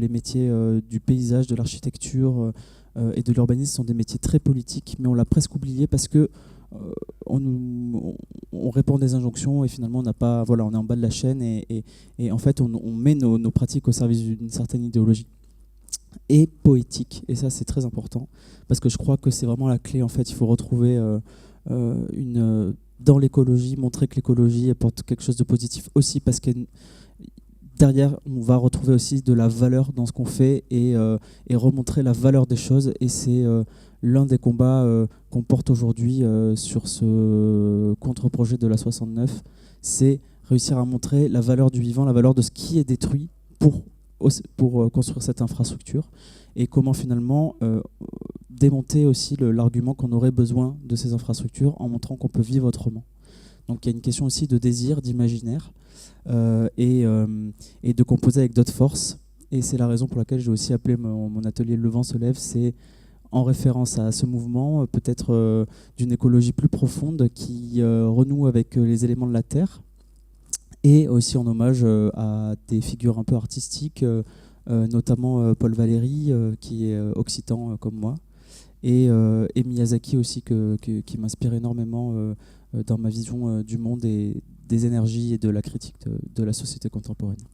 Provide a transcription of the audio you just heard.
Les métiers du paysage, de l'architecture et de l'urbanisme sont des métiers très politiques, mais on l'a presque oublié parce que on répond des injonctions et finalement on n'a pas, voilà, on est en bas de la chaîne et en fait on met nos pratiques au service d'une certaine idéologie et poétique. Et ça c'est très important parce que je crois que c'est vraiment la clé. En fait, il faut retrouver dans l'écologie, montrer que l'écologie apporte quelque chose de positif aussi parce que derrière, on va retrouver aussi de la valeur dans ce qu'on fait et remontrer la valeur des choses. Et c'est l'un des combats qu'on porte aujourd'hui sur ce contre-projet de la 69. C'est réussir à montrer la valeur du vivant, la valeur de ce qui est détruit pour construire cette infrastructure. Et comment finalement démonter aussi l'argument qu'on aurait besoin de ces infrastructures en montrant qu'on peut vivre autrement. Donc il y a une question aussi de désir, d'imaginaire et de composer avec d'autres forces. Et c'est la raison pour laquelle j'ai aussi appelé mon atelier Le vent se lève. C'est en référence à ce mouvement, peut-être d'une écologie plus profonde qui renoue avec les éléments de la Terre et aussi en hommage à des figures un peu artistiques, notamment Paul Valéry, qui est occitan comme moi, et Miyazaki aussi, qui m'inspire énormément dans ma vision du monde et des énergies et de la critique de la société contemporaine.